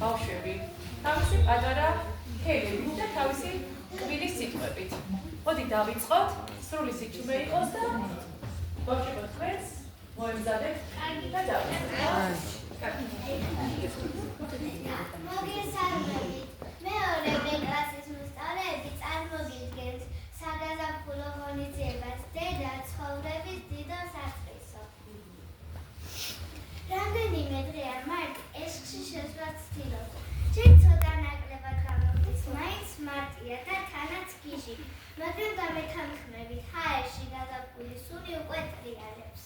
ბავშვები თავისი პატარა ხელებით და თავისი კბილის სიტყვებით. მოდი დავიწყოთ, სრული სიჩუმე იყოს და დავშეკოთ თქვენს მოემზადებთ და დავიწყოთ. მოგესალმებით. მეორე კლასის მოსწავლეები წარმოგიდგენთ საგაზაფხულო ღონისძიებას დედა ცხოვრების დიდო საწყისო. რამდენიმე დღეა მარტი ესხში შესვლას ცდილობს. ჯერ ცოტა ნაკლებად გამოდის, მაინც მარტია და თანაც გიჟი, მაგრამ გამეთანხმებით ჰაერში გაზაფხული სული უკვე ტრიალებს.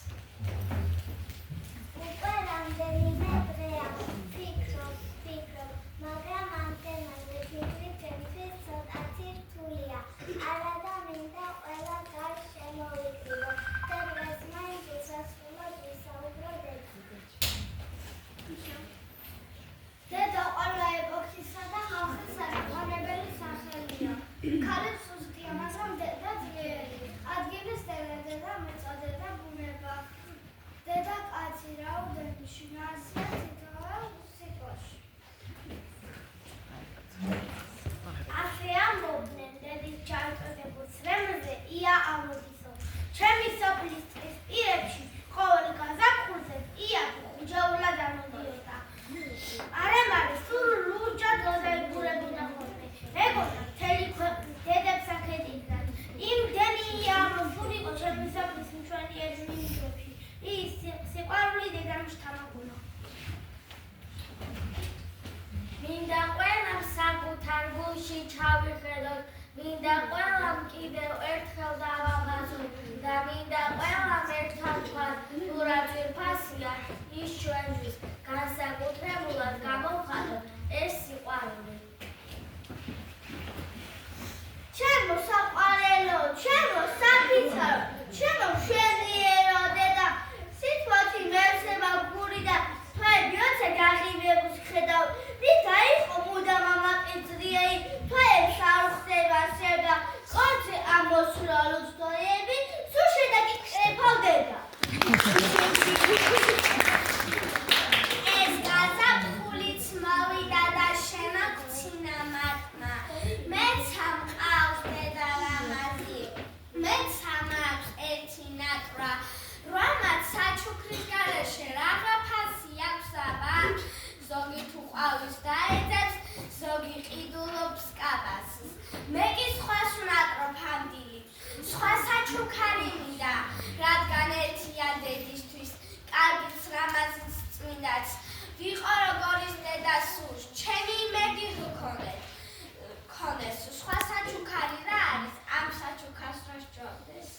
უკვე რამდენიმე დღეა ვფიქრობ, მაგრამ ამდენადვე ფიქრი ჩემთვის ცოტათი რთულია. არადა მინდა ყველა გარს შემოვიკრიბო და დღეს მაინც უსასრულოდ ვისაუბრო დედაზე. დედა ყველა ეპოქისა და ხალხის საკუთრებული სახელია. ქალებს უზრდია, მაგრამ დედა ძლიერი. ადგილის დედა მეწოდება ბუნება. დედა კაცი რაოდენში, ნაასია თითოეულ სიტყვაში. ასე ამბობდნენ დედის ჩამწოდებულ ცრემლზე ია ამოდისო. ჩემი სოფლის ტყის პირებში ყოველ გაზაფხულზე ია ხუჯაულად ამოდიოდა. არამარი სულ ლურჯად გადაიბურებოდა ხოლმე. ეგონა მთელი ქვეყნის დედებს აქედიდნენ. იმდენი ია ამოსულიყო ჩემი სოფლის მშვენიერი მინდვრებში. ის სიყვარული დედამისთან მოგონა. მინდა ყველამ საკუთარ გულში ჩავიხედოთ, მინდა ყველამ კიდევ ერთხელ დავაბაზოთ და მინდა ყველამ ერთად თქვათ, თუ რა ძვირფასია ის ჩვენთვის, განსაკუთრებულად გამოვხატოთ ეს სიყვარული. ჩემო საყვარელო, ჩემო საფიცარო, ჩემო მშვენიერო დედა, სიტყვათი მევსება გული და თვეები ოცე გაღიმებულს ხედავ. ვითა იყო მუდამ ამაყიძრიელი, თვეებს არ ხდება სევდა, კოძე ამოსვლალო სდოები, სულ შედაკითხებავ დედა. ეს გაზაფხულიც მოვიდა და შემაგცინა მათმა. მეც ამყავს დედა რამაზი, მეც ამაქვს ერთი ნაკრა, რამაც საჩუქრის გარეშე რაღა ფასი აქვს აბა. ზოგი თუ ყვავის დაეძებს, ზოგი ყიდულობს კაბასს. მე კი სხვას ვნაკროფ ამ დილით, სხვა საჩუქარი მინდა, რადგან ერთია დედისთვის, კარგიც რამაზიც წმინდაც. ვიყო როგორ ის დედა სურს, ჩემი იმედი ჰქონდეს, სხვა საჩუქარი რა არის, ამ საჩუქარს რა სჯობდეს.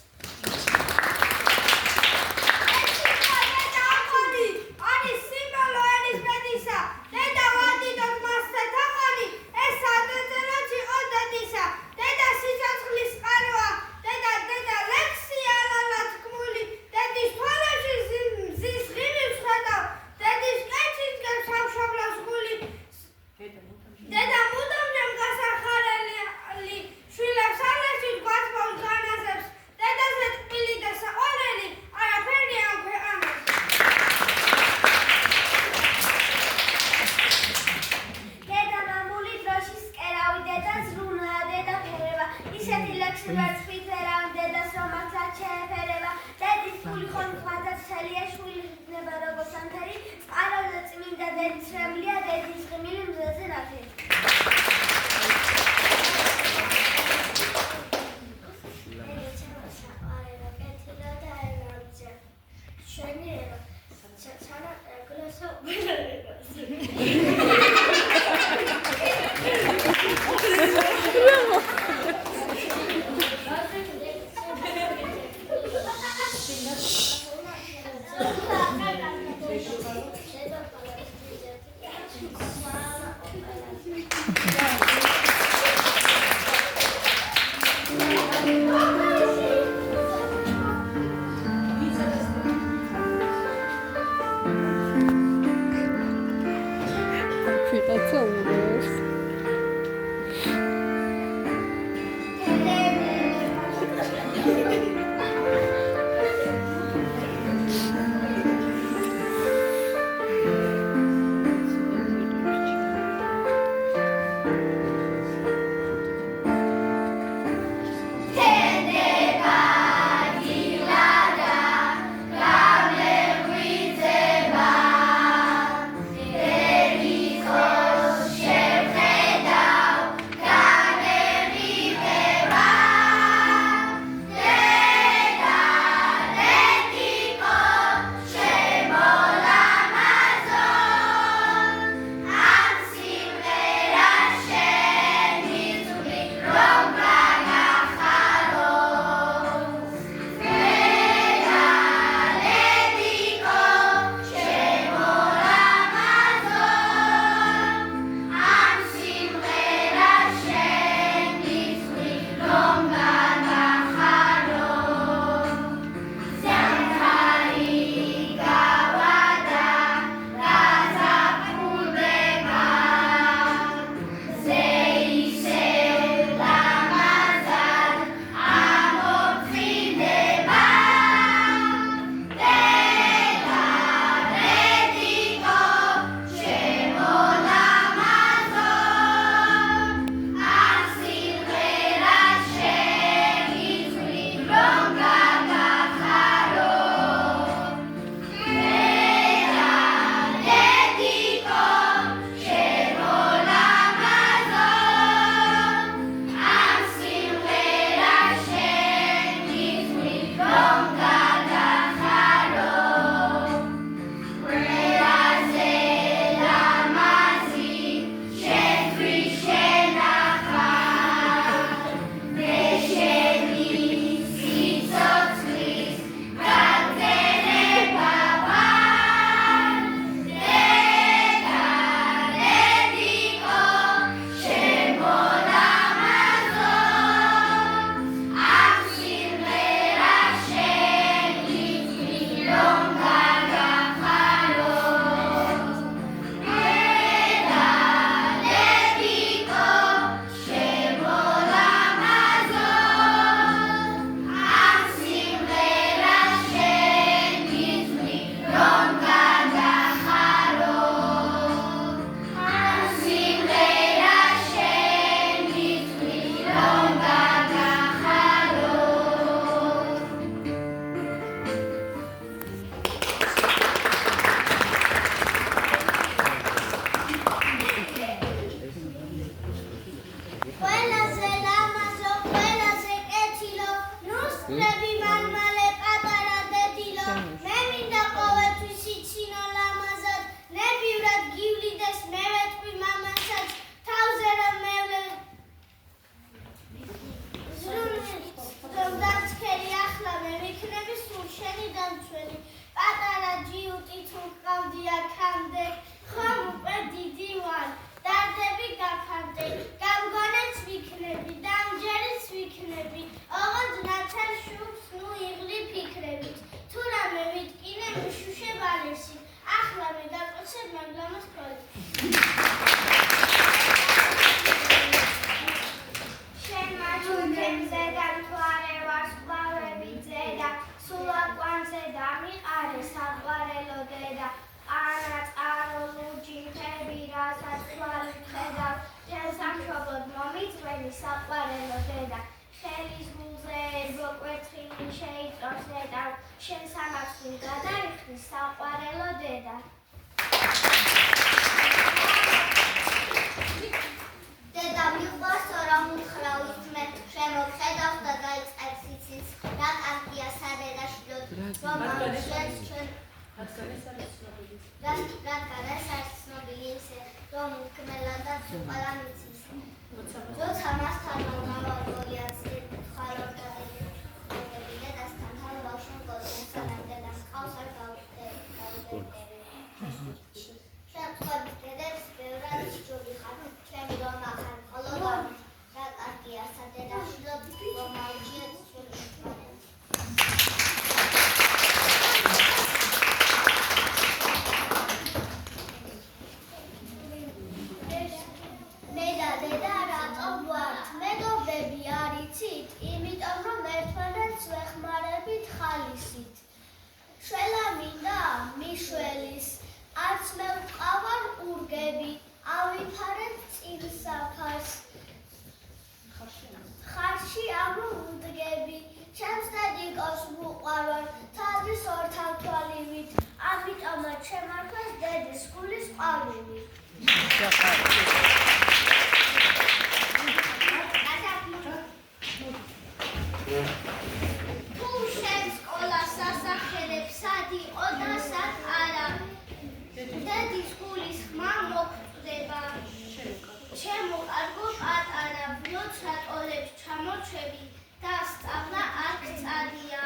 ჩემი საყვარელო დედა ხელის გულზე მოკვერცხილი შეიწოს ნეტა შენ სამართლი გადაიხდი საყვარელო დედა დედა მიყვარს რომ უთხრავის მე შემოხედავს და გაიწყებს იცის რა კარგია სადედაშვილოდ რომ ამშვენს ჩვენ რადგან ეს არის ცნობილი ისე რომ უკმელადაც უყარა მიცის როცა მასთან გამავალი ხალხ და დასთან თან ბავშვი გოწესთან დედას ყავს არ გავუტევი შემთხვევით დედებს ბევრად სჯობი ხარ ჩემი რომ ახარ ხოლო რა კარგია სადედაშვილოდ რომ ავიჯიეთ ჩვენი შველა მინდა მიშველის არც მე ვყავარ ურგები ავიფარებ წინსახარს ხარში ამოვუდგები ჩემს დედიკოს ვუყვარვარ თავის ორთავ თვალივით ამიტომაც შემარხვეს დედის გულის ყვავილი დედის გულის ხმა მოგწდება ჩემო კარგო პატარა როცა ტოლებს ჩამოჩები და სწავლა არ გწადია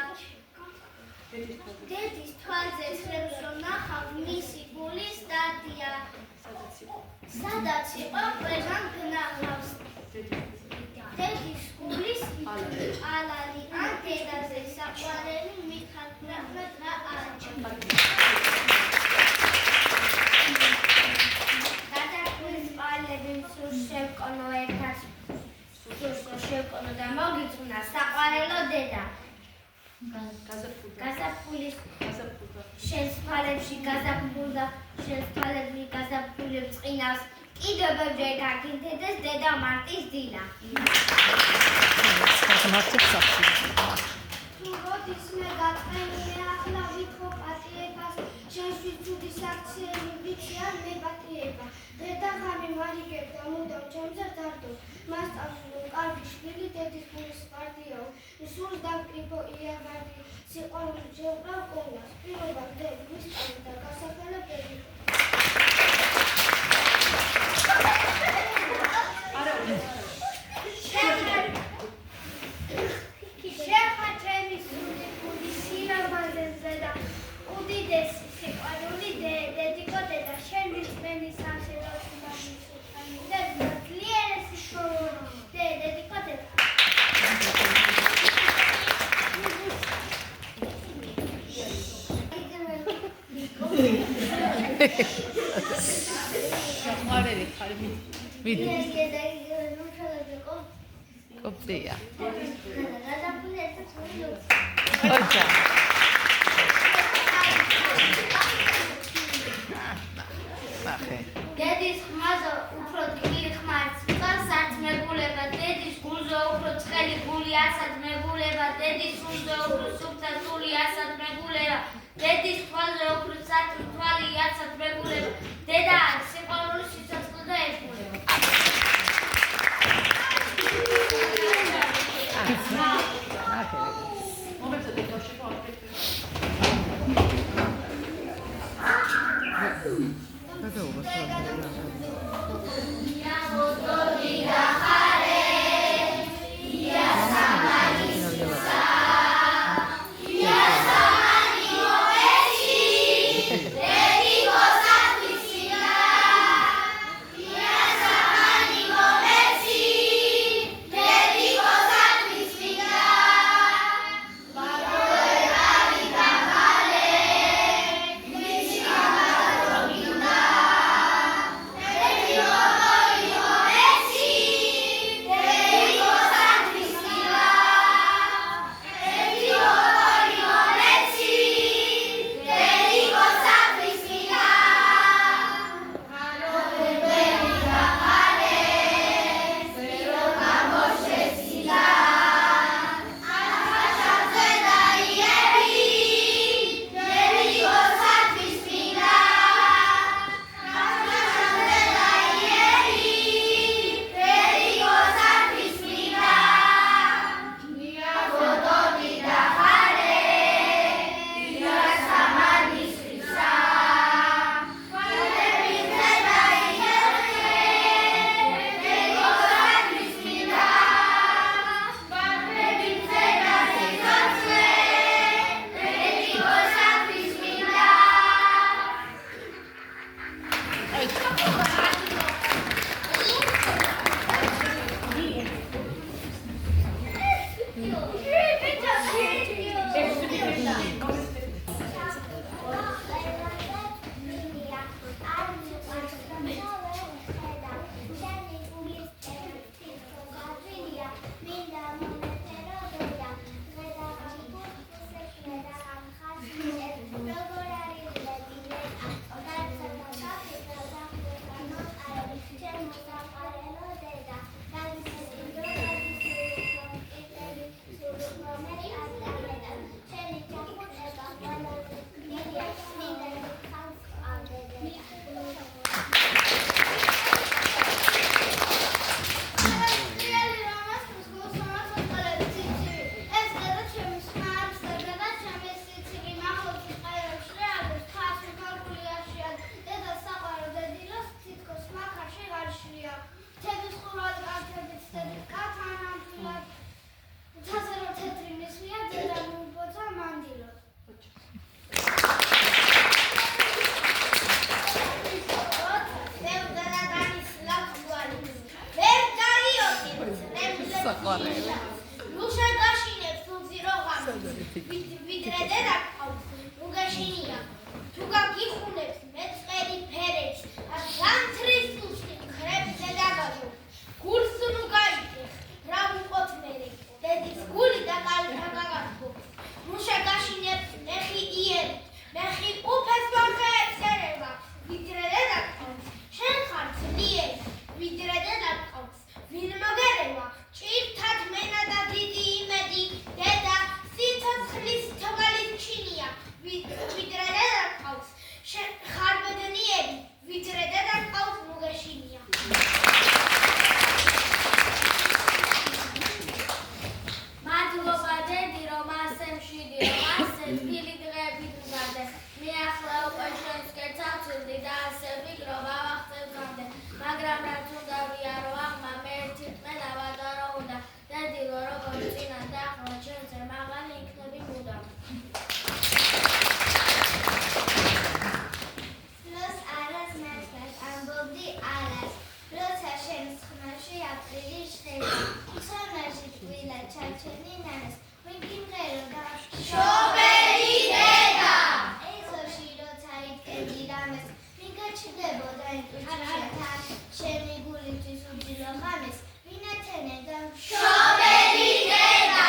დედის თვალზე ცხრებს რომ ნახავ მისი გულის დადია სადაც იყო ყველგან გნახავს დედის გულის ალალი ან დედაზე საყვარელი მithakნაბრად რა არჩევ შევკონო ერთად შევკონო და მოგიწუნა საყვარელო დედა გაზაფხულის შენს თვალებში გაზაფხულდა შენს თვალებში გაზაფხულებ წყინავს კიდევებჯერ გაგინდედეს დედა მარტის დილა თუ როდის მე გაწყენია ახლა ვითო პატიებას შენში ჯუდის აქციელი ვიცი არ მებატიება დედა ხანი მარიგებდა მუდამ ჩემზე დარდო მასწავლო კარგი შვილი დედის გულის პარტიო სულ დამკრიფო იავადი სიყვარული ჯევრა ყოლას პირობა დედი მისწავლე და გასაფრთხილებელი შეხა ჩემი სული გული სილამაზეზე და უდიდესი სიყვარული დედიკო დედა შენი წმენის სამშობლოში მაგისუთანი და ძლიერესი შორო დედიკო დედა საყვარელი ხარ მიდი კოპტია ოჩა ნახე დედის ხმაზე უფრო ტკბილი ხმარიც წყალს არც მეგულება დედის გულზე უფრო ცხელი გული ასად მეგულება დედის სულზე უფრო სუფთა სული ასად მეგულება დედის თვალზე უფრო სათრუ თვალი ასად მეგულება დედა სიყვარული სიცოცხლე და ერთგულება საყვარელი. Რუშა გაშინებს უძირო ღამეს. ვიდრე დედა ყავს, უგაშინია. თუ გაგიხუნებს მეწყერი ფერეჩ, განთრის უსტი ხრებს დედაგაჟო. გულს ნუ გაიგეხ, რა ვიყოთ მერე. დედის გული და გაგაგათო. რუშა გაშინებს მეხი იერი, მეხი უფეს მომხეებს ერევა. ვიდრე დედა ყავს, შენ ხარ ძლიერი, ვიდრე დედა ყავს, ვინ მოგერევა. ჭირთად მენა და დიდი იმედი, დედა სიცოცხლის თვალის ჩინია. ვიდრე დედა ყავს, შენ ხარ ბედნიერი, ვიდრე დედა ყავს, მოგეშინია. მადლობა დედი, რომ ასე მშვიდი, რომ ასე თბილი დღეები გზავდე. მე ახლა უკვე შენს კერძად ვცილდი და ასე ვიგროვ ავახცევ დღამდე. მაგრამ რაც უნდა ვიარო აღმა, მე ერთით ავადარო უნდა. დედი, როგორც წინა და ახლა ჩვენზე მაღალი იქნები მუდამ. Los alas მართლაც ამბობდი ალას, როცა შენს ხმაში აპრილი შეხება. ხმაში ტკბილა ჩარჩენი ნანას, ვინ გიმღეროდა? შობელი დედა! ეზოში როცა იტკები რამეს, ვინ გაჩნდებოდა ინტუიციათან? შენი გულისთვის უძილო ღამეს, ვინ ათენებდა? შობელი დედა!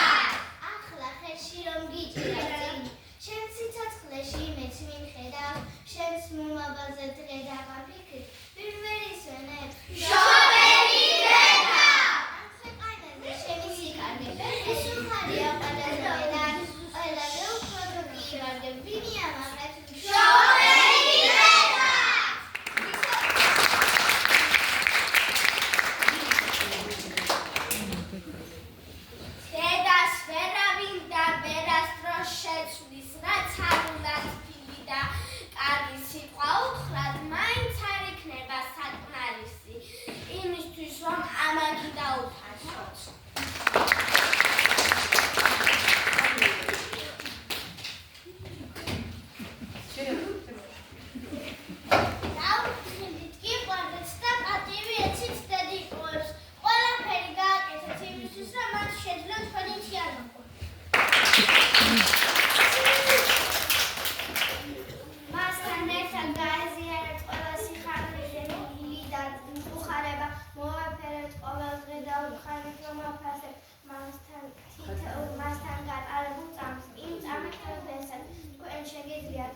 ახლა ხელში რომ გიჭირა წინი, შენ სიცოცხლეში მეც მიხედავ, შენს მომავალზე დღე დავაფიქრებ, ვინ ვერ ისვენებს? შობელი დედა! ქვეყანაზე შენი სიკარგე, ეს უხარია ყველასთან, ყველაზე უფრო გიგივარდე, ვინი ამაღლებს? შობელი დედა! დედას ვერავინ და ვერასდროს შეცვლის, რაც არ უნდა თბილი და კარგი სიტყვა უთხრათ, მაინც არ იქნება საკმარისი, იმისთვის რომ ამაგი დაუფასოთ. დავუთხილდით გიყვარდეთ და პატივი ეცით დედი ყურებს. ყველაფერი გააკეთეთ იმისთვის, რომ მათ შეძლოთ თქვენი თიანობა. მასთან ერთად გაეზიარეთ ყველა სიხარული და უხარება, მოვაფერეთ ყოველ დღე და უხარეთ რომ აფასებ მასთან გატარებულ წამს. იმ წამებთან თქვენ შეგიძლიათ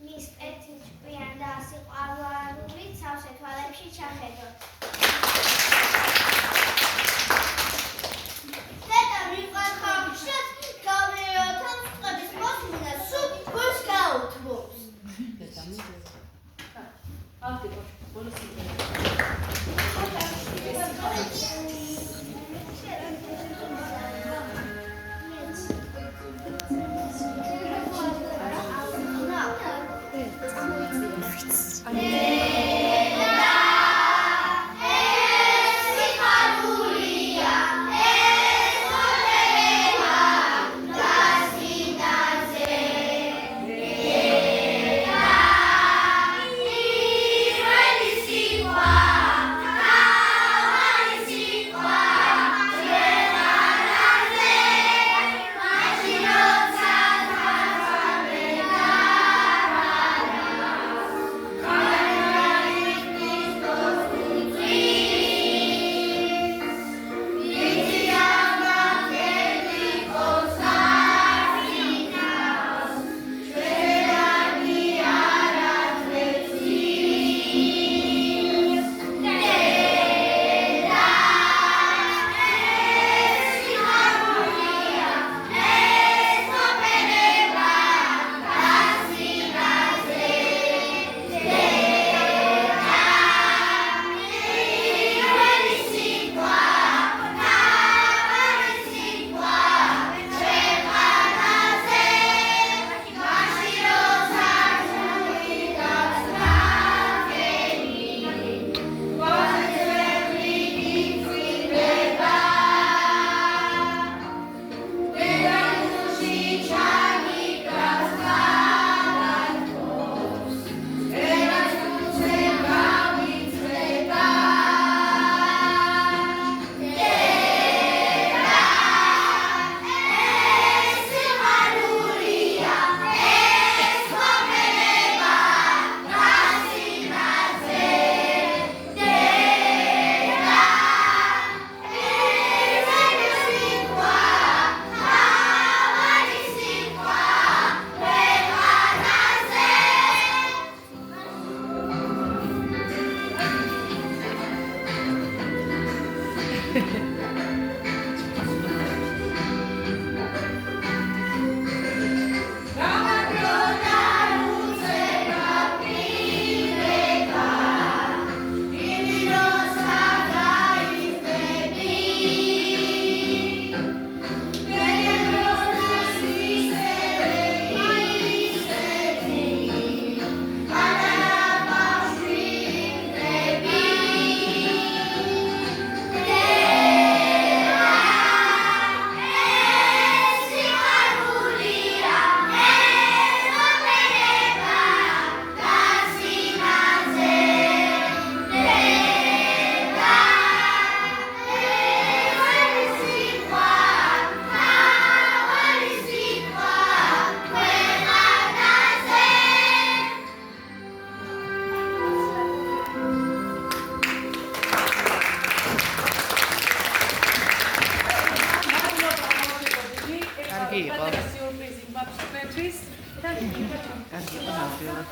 მის კეთილ ჭკვიან და სიყვარულით სავსე თვალებში ჩახედოთ. დედა მიყვარს ხალხშიც, გავეოთან წყების მოსმენა სულ გულს გაუთმობს. კარგი იყო. სიურპრიზი მაქსიმეთვის და კარგი იყო ნამდვილად.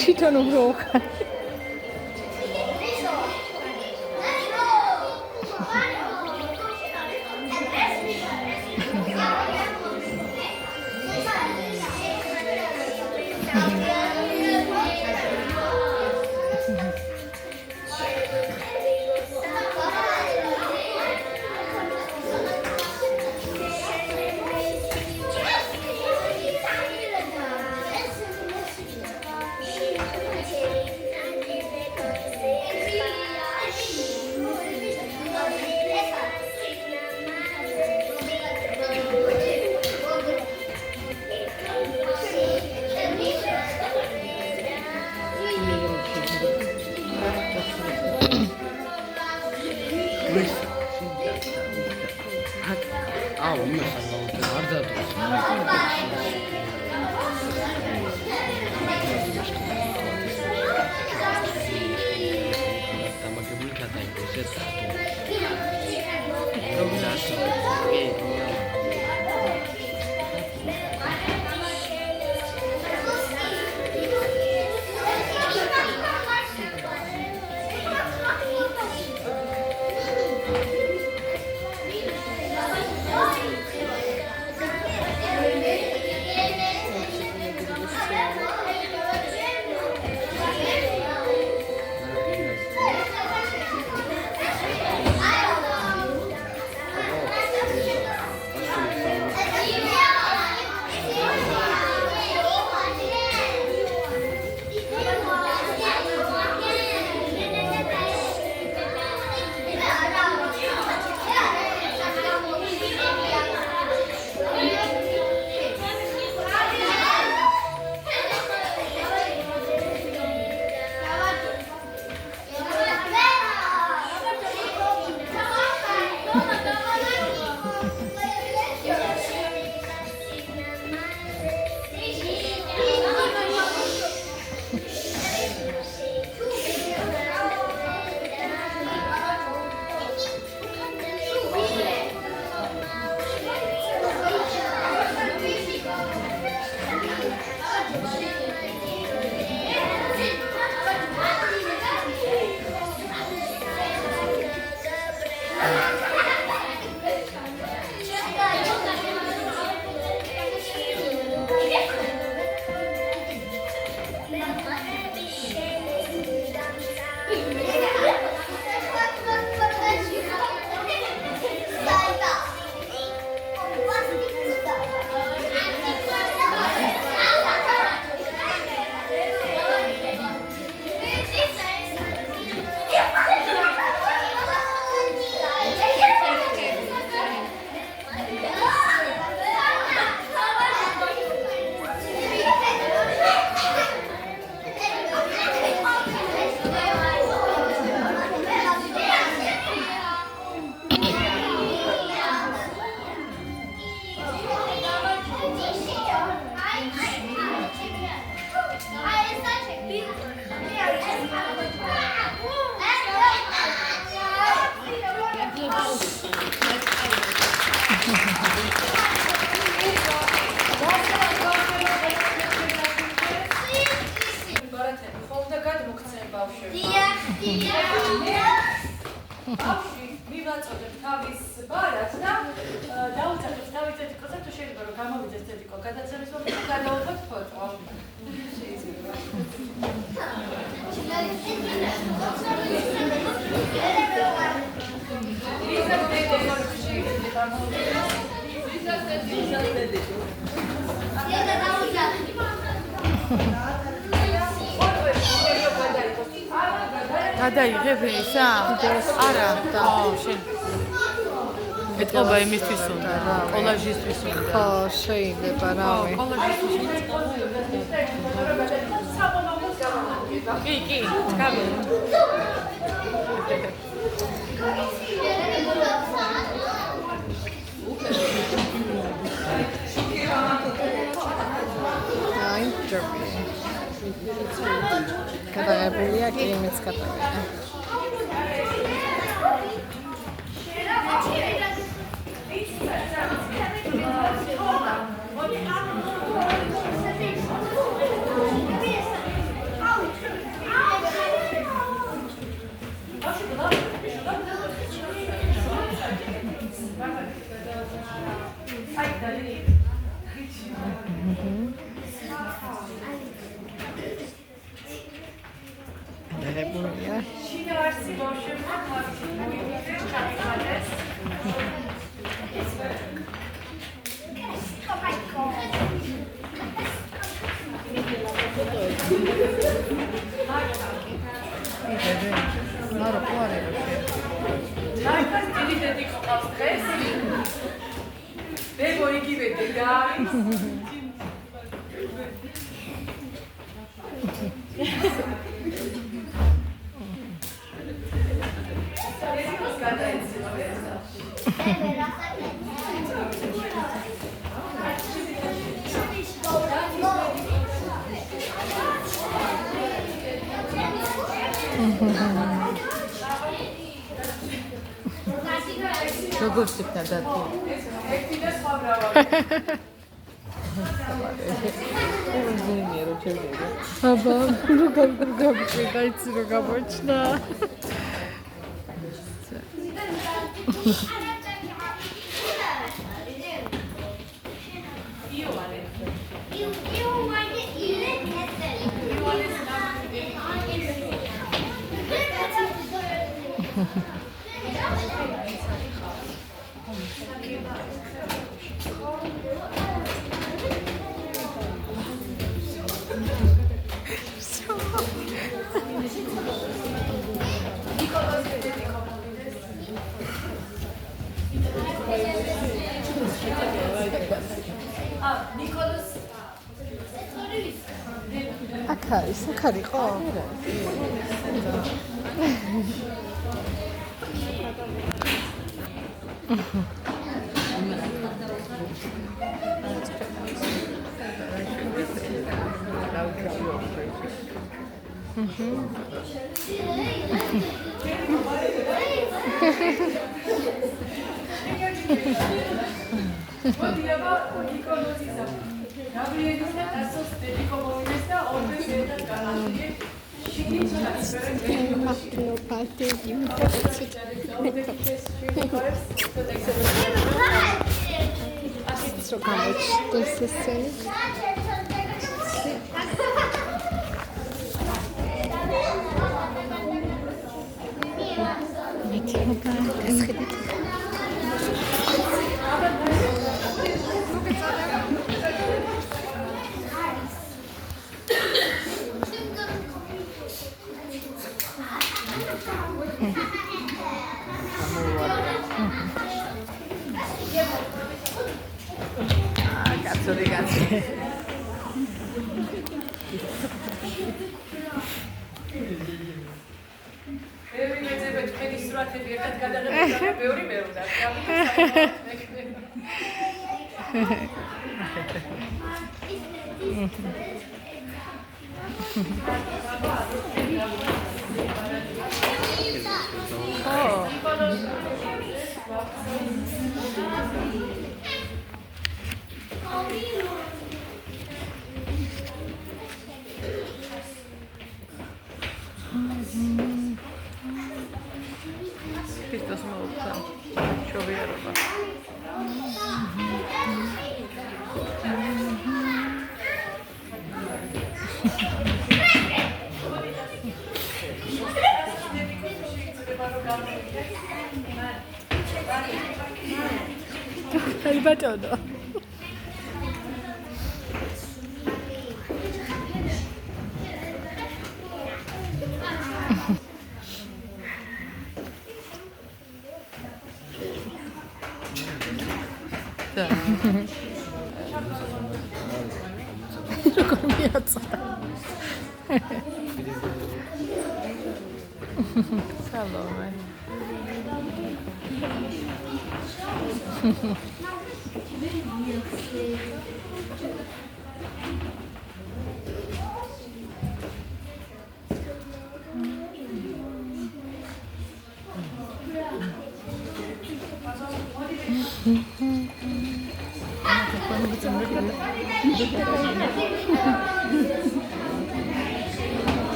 თვითონ უბრალოდ დამაგებული გადაიქოს. ბავშვი მივაწოდებ თავის ბარათს და დაუწევთ თავის ეთიკოზე თუ შეიძლება რომ გამოვიდეს ეთიკო გადაცემის მომენტში გადავუხოთ ფოტო. გადაიღებ ისა? არა, შენ. ეთყობა იმისთვის უნდა, კოლაჟისთვის უნდა. ხო, შეიძლება რავი. კოლაჟისთვის. კი, დგამი. აი, ჯობია. გადაღებულია კი იმის გადაღება. გადაღებულია. შინაარსი ბავშვებმა თავისი მოგივიდეს ჩამიგდეს. არა, ყوارე. ნაიქას დიდი დედიკო ყავს დღეს. ბებო იგივე დედა არის. დედიკოს გადაეცემა ვერა. როგორ შეფნა დათო? ერთი და სხვა მრავალი. ზენია რო ჩერდება. აბა, როგორ გამიკვირდა იცი რომ გამოჩნდა. ნიკოლოს აქ არის, აქ არისო? მოდიება ნიკოლოზისა. გაბრიელისა დასოს დედიკო მოვიდეს და ორდენ ერთად განაცხადე. ბევრი მეძებეთ თქვენი სურათები ერთად გადაღებდა და ბევრი მეუდა. Χριστός მოუხდა შობიარობა. აი ბატონო. და როგორ მიაწოდა. სალომე.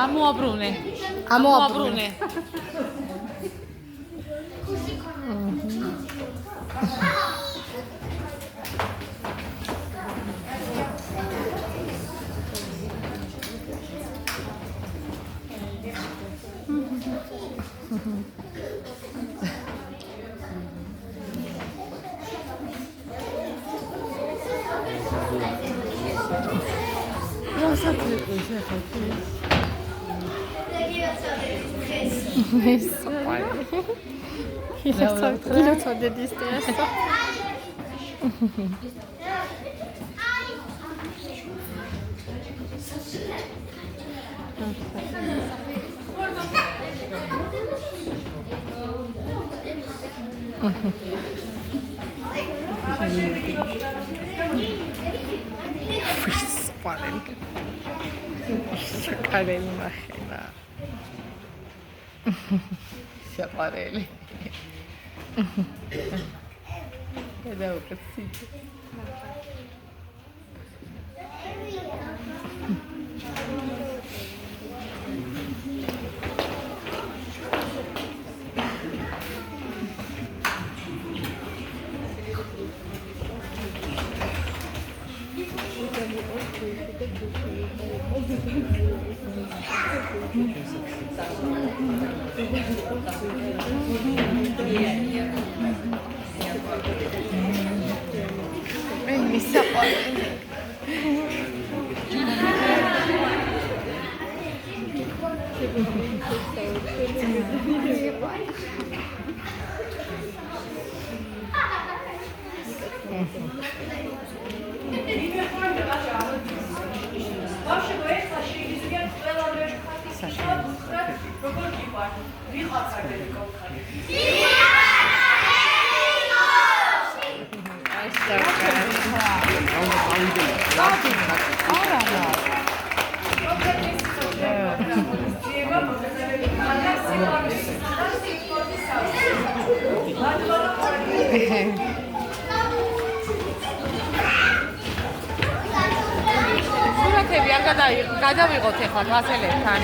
ამოაბრუნე. ამოაბრუნე. Kilotsa dedi istersen. Şakareli mahina. Şakareli.Eda ukasite. Ay, sapareli. სურათები არ გადავიღოთ ახლა გასელებთან.